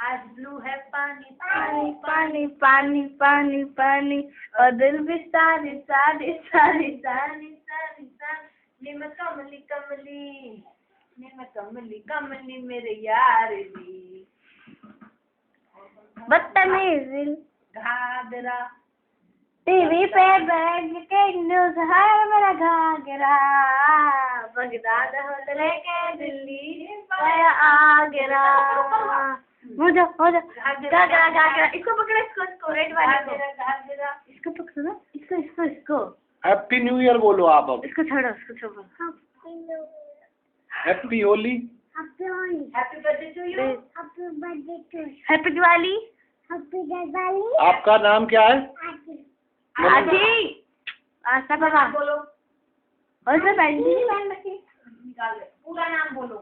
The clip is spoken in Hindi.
आज ब्लू है पानी पानी पानी पानी पानी पानी और दिल भी सारी सारी सारी सानी सानी सानी मैं कमली कमली मैं कमली कमली मेरे यार दी बदतमीज घाघरा टीवी पे बैठ के न्यूज है मेरा घाघरा बगदाद होटल के दिल्ली मैं आगरा हो जा घाघरा घाघरा इसको पकड़ो इसको रेड वाले को घाघरा इसको पकड़ो ना इसको हैप्पी न्यू ईयर बोलो आप अब। इसको छोड़ो happy Holi. Happy birthday to you happy Diwali आपका नाम क्या है? आजी आशा बाबा बोलो और सब निकाल दे पूरा नाम बोलो